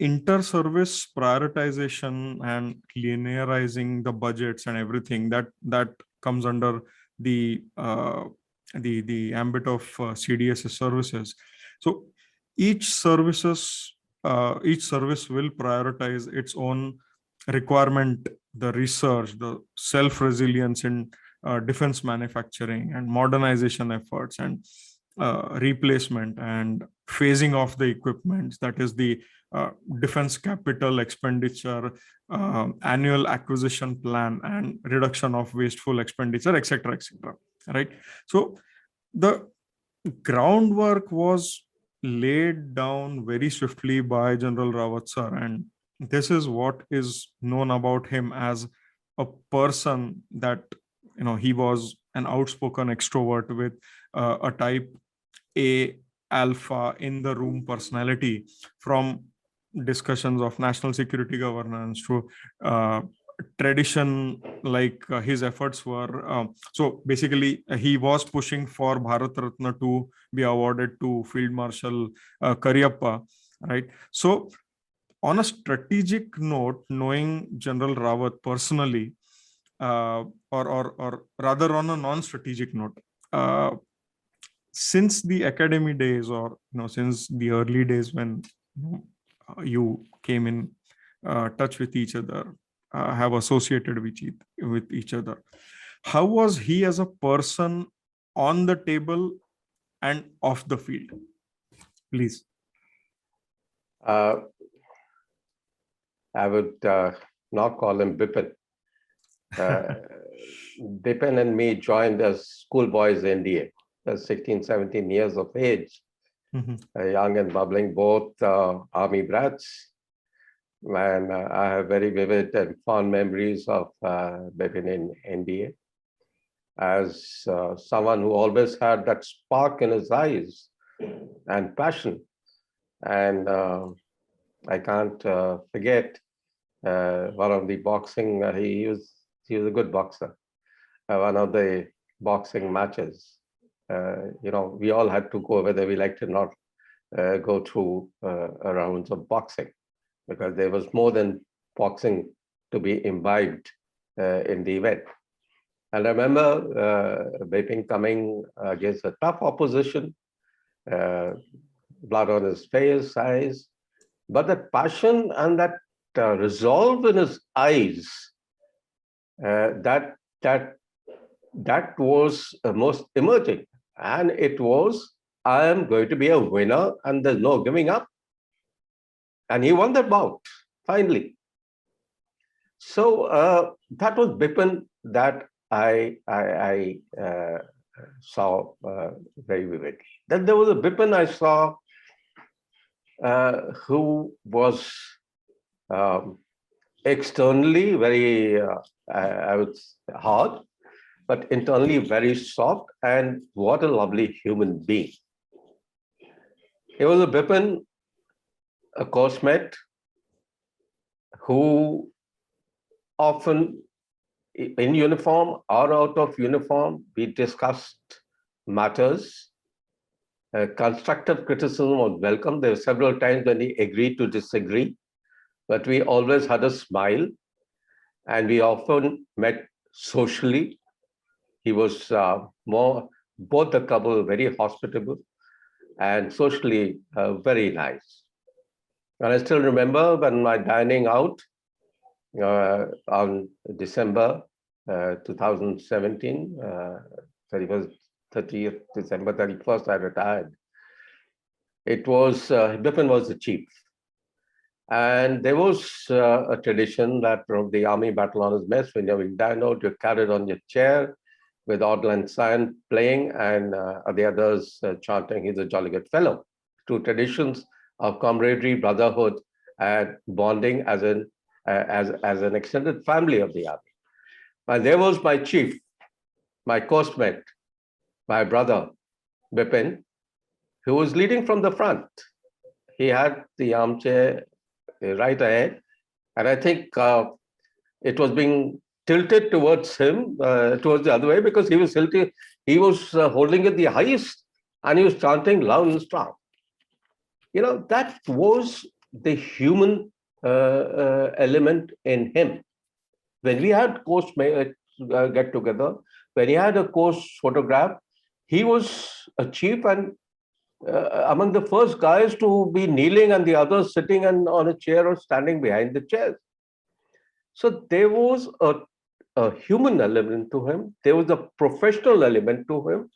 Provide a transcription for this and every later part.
inter-service prioritization and linearizing the budgets and everything that comes under the ambit of CDSS services. So each service will prioritize its own requirement, the research, the self-resilience in defense manufacturing and modernization efforts and replacement and phasing of the equipment, that is the defense capital expenditure, annual acquisition plan, and reduction of wasteful expenditure, etc., etc. Right. So the groundwork was laid down very swiftly by General Rawat sir, and this is what is known about him as a person that, he was an outspoken extrovert with a type A alpha in the room personality, from discussions of national security governance to tradition, like his efforts were. So basically, he was pushing for Bharat Ratna to be awarded to Field Marshal Cariappa, right? So on a strategic note, knowing General Rawat personally, or rather on a non-strategic note, since the academy days, or since the early days when you came in touch with each other, have associated with each other, how was he as a person on the table and off the field? Please. I would not call him Bipin. Bipin and me joined as schoolboys NDA, 16, 17 years of age, young and bubbling, both army brats. And I have very vivid and fond memories of Bipin in NDA as someone who always had that spark in his eyes and passion. And I can't forget one of the boxing, he was a good boxer. One of the boxing matches, we all had to go, whether we liked it or not, go through rounds of boxing, because there was more than boxing to be imbibed in the event. And I remember Bipin coming against a tough opposition, blood on his face, eyes, but that passion and that resolve in his eyes, that was most emerging. And it was, I am going to be a winner and there's no giving up. And he won that bout, finally. So that was Bipin that I saw very vividly. Then there was a Bipin I saw who was externally very, I would say, hard, but internally very soft, and what a lovely human being. He was a Bipin, a course mate, who often in uniform or out of uniform, we discussed matters. Constructive criticism was welcome. There were several times when he agreed to disagree, but we always had a smile, and we often met socially. He was both the couple very hospitable and socially very nice. And I still remember when my dining out on December 2017, 30th December 31st, I retired. It was, Bipin was the chief. And there was a tradition that from the army battle honours mess, when you dine out, you carried on your chair with Auld Lang Syne playing and the others chanting, "He's a jolly good fellow." Two traditions of camaraderie, brotherhood, and bonding as an extended family of the army. And there was my chief, my course mate, my brother, Bipin, who was leading from the front. He had the armchair right ahead, and I think it was being tilted towards him, towards the other way, because he was tilting, he was holding it the highest, and he was chanting loud and strong. That was the human element in him. When we had course get together, when he had a course photograph, he was a chief and among the first guys to be kneeling and the others sitting on a chair or standing behind the chairs. So there was a human element to him, there was a professional element to him,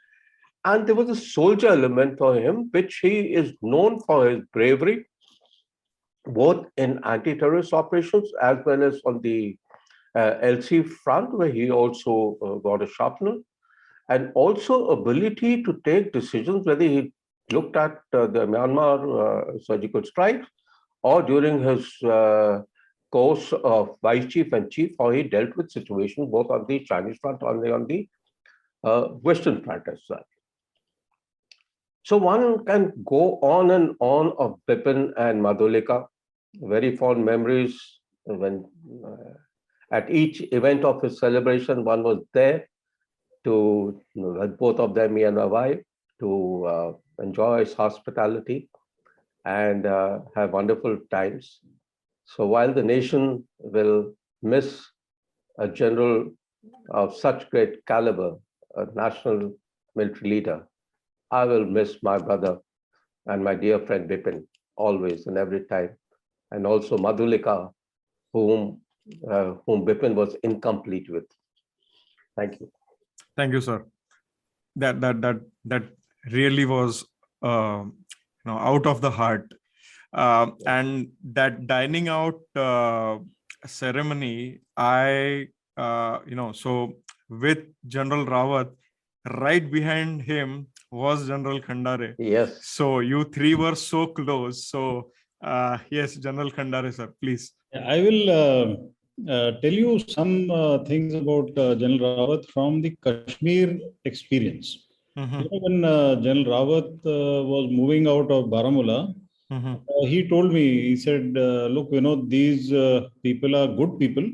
and there was a soldier element for him, which he is known for his bravery, both in anti-terrorist operations as well as on the LC front, where he also got a sharpener, and also ability to take decisions, whether he looked at the Myanmar surgical strikes or during his course of vice chief and chief, how he dealt with situations both on the Chinese front and on the Western front as well. So one can go on and on of Bipin and Madhulika. Very fond memories when at each event of his celebration, one was there to, both of them, me and my wife, to enjoy his hospitality and have wonderful times. So while the nation will miss a general of such great caliber, a national military leader, I will miss my brother and my dear friend Bipin always and every time, and also Madhulika, whom Bipin was incomplete with. Thank you. Thank you, sir. That really was out of the heart, and that dining out ceremony. So with General Rawat, right behind him was General Khandare. Yes. So you three were so close. So yes, General Khandare, sir, please. I will tell you some things about General Rawat from the Kashmir experience. When General Rawat was moving out of Baramulla, he told me, he said, look, these people are good people,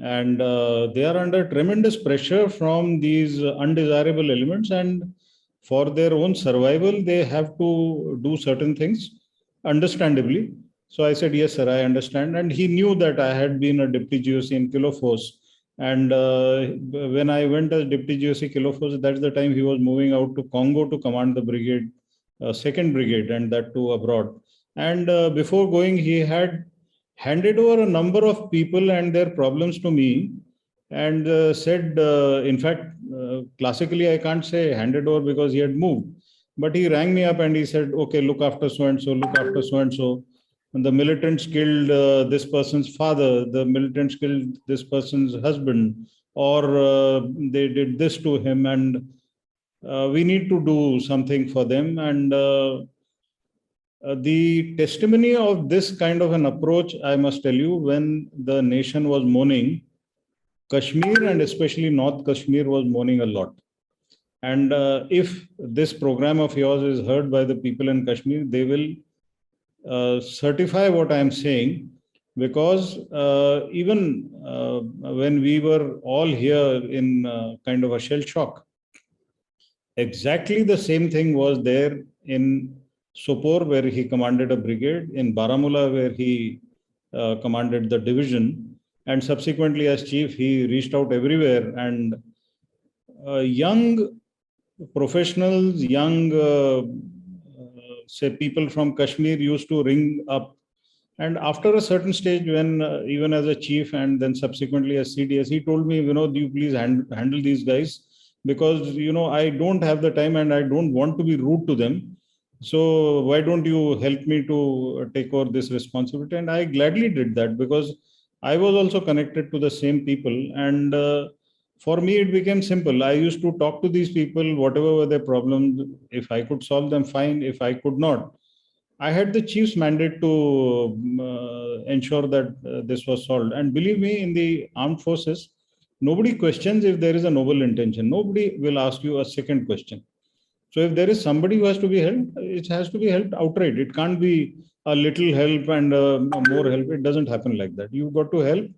and they are under tremendous pressure from these undesirable elements, and for their own survival, they have to do certain things, understandably. So I said, yes, sir, I understand. And he knew that I had been a deputy GOC in Kilo Force. And when I went as deputy GOC Kilo Force, that's the time he was moving out to Congo to command the brigade, 2nd Brigade, and that too abroad. And before going, he had handed over a number of people and their problems to me, and said, in fact, classically, I can't say handed over because he had moved. But he rang me up and he said, okay, look after so-and-so, look after so-and-so. And the militants killed this person's father, the militants killed this person's husband, or they did this to him, and we need to do something for them. And the testimony of this kind of an approach, I must tell you, when the nation was mourning, Kashmir and especially North Kashmir was mourning a lot. And if this program of yours is heard by the people in Kashmir, they will certify what I am saying, because even when we were all here in kind of a shell shock, exactly the same thing was there in Sopore, where he commanded a brigade, in Baramulla, where he commanded the division, and subsequently as chief, he reached out everywhere. And young professionals, young say people from Kashmir used to ring up. And after a certain stage, when even as a chief and then subsequently as CDS, he told me, do you please handle these guys, because I don't have the time and I don't want to be rude to them. So why don't you help me to take over this responsibility? And I gladly did that, because I was also connected to the same people. And for me, it became simple. I used to talk to these people, whatever were their problems. If I could solve them, fine. If I could not, I had the chief's mandate to ensure that this was solved. And believe me, in the armed forces, nobody questions if there is a noble intention. Nobody will ask you a second question. So if there is somebody who has to be helped, it has to be helped outright. It can't be a little help and more help. It doesn't happen like that. You've got to help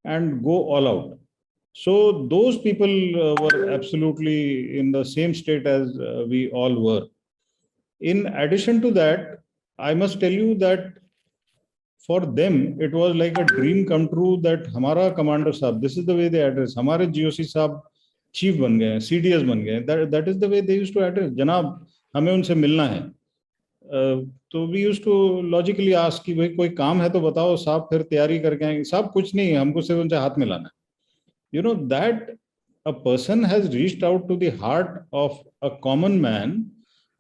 and go all out. So those people were absolutely in the same state as we all were. In addition to that, I must tell you that for them, it was like a dream come true that Hamara commander sahab, this is the way they address. Hamare GOC sahab chief ban gaye, CDS ban gaye. That is the way they used to address. Janab, hame unse milna hai. तो we used to logically ask कि भाई कोई काम है तो बताओ साहब, फिर तैयारी करके आएंगे साहब, कुछ नहीं, हमको सिर्फ उनसे हाथ मिलाना है. That a person has reached out to the heart of a common man,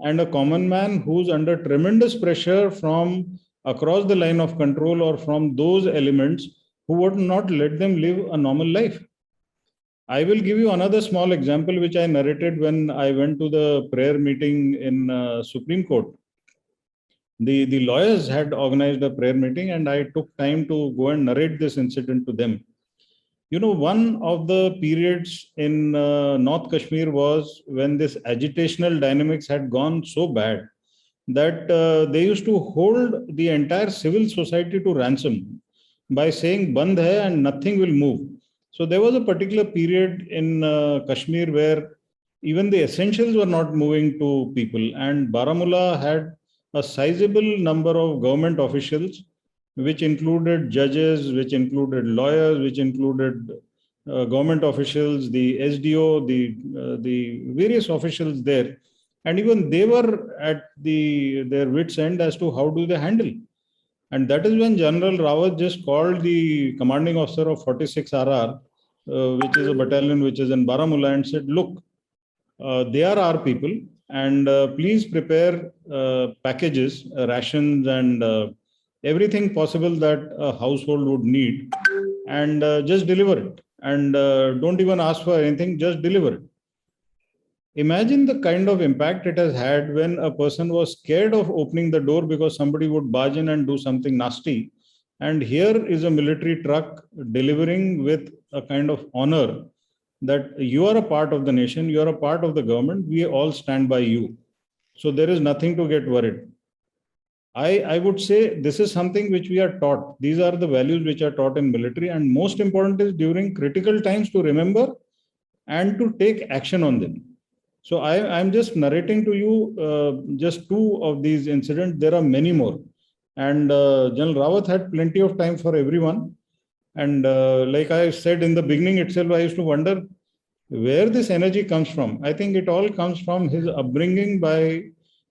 and a common man who's under tremendous pressure from across the line of control or from those elements who would not let them live a normal life. I will give you another small example which I narrated when I went to the prayer meeting in Supreme Court. The lawyers had organized a prayer meeting, and I took time to go and narrate this incident to them. One of the periods in North Kashmir was when this agitational dynamics had gone so bad that they used to hold the entire civil society to ransom by saying Bandh hai and nothing will move. So there was a particular period in Kashmir where even the essentials were not moving to people, and Baramulla had a sizable number of government officials, which included judges, which included lawyers, which included government officials, the SDO, the various officials there. And even they were at their wits' end as to how do they handle. And that is when General Rawat just called the commanding officer of 46 RR, which is a battalion which is in Baramulla, and said, look, they are our people, and please prepare packages, rations, and everything possible that a household would need, and just deliver it. And don't even ask for anything, just deliver it. Imagine the kind of impact it has had when a person was scared of opening the door because somebody would barge in and do something nasty. And here is a military truck delivering with a kind of honor that you are a part of the nation, you are a part of the government, we all stand by you. So there is nothing to get worried. I would say this is something which we are taught. These are the values which are taught in military, and most important is during critical times to remember and to take action on them. So I'm just narrating to you just two of these incidents. There are many more. And General Rawat had plenty of time for everyone. And like I said in the beginning itself, I used to wonder where this energy comes from. I think it all comes from his upbringing by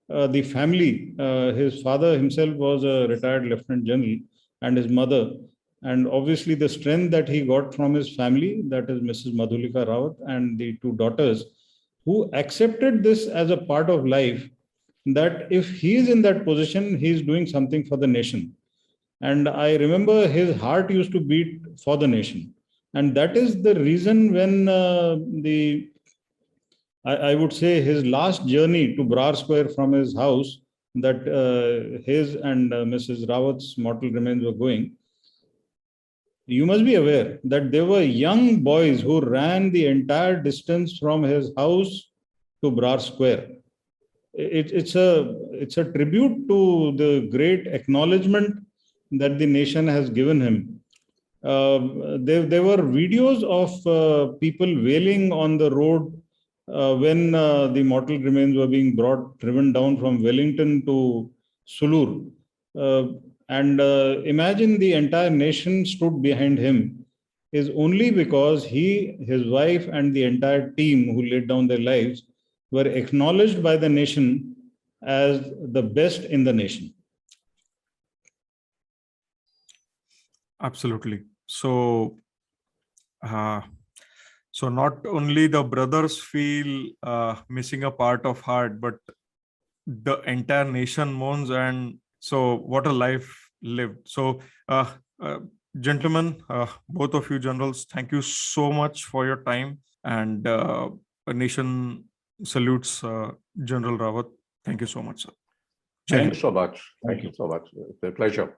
the family. His father himself was a retired lieutenant general, and his mother. And obviously the strength that he got from his family, that is Mrs. Madhulika Rawat and the two daughters, who accepted this as a part of life, that if he is in that position, he is doing something for the nation. And I remember his heart used to beat for the nation. And that is the reason when I would say his last journey to Brar Square from his house, that his and Mrs. Rawat's mortal remains were going, you must be aware that there were young boys who ran the entire distance from his house to Brar Square. It's a tribute to the great acknowledgement that the nation has given him. There were videos of people wailing on the road when the mortal remains were being driven down from Wellington to Sulur. And imagine the entire nation stood behind him is only because he, his wife, and the entire team who laid down their lives were acknowledged by the nation as the best in the nation. Absolutely. So not only the brothers feel missing a part of heart, but the entire nation mourns. And so what a life lived. So gentlemen, both of you generals, thank you so much for your time, and a nation salutes General Rawat. Thank you so much, sir. Thank you so much. Thank you so much. It's a pleasure.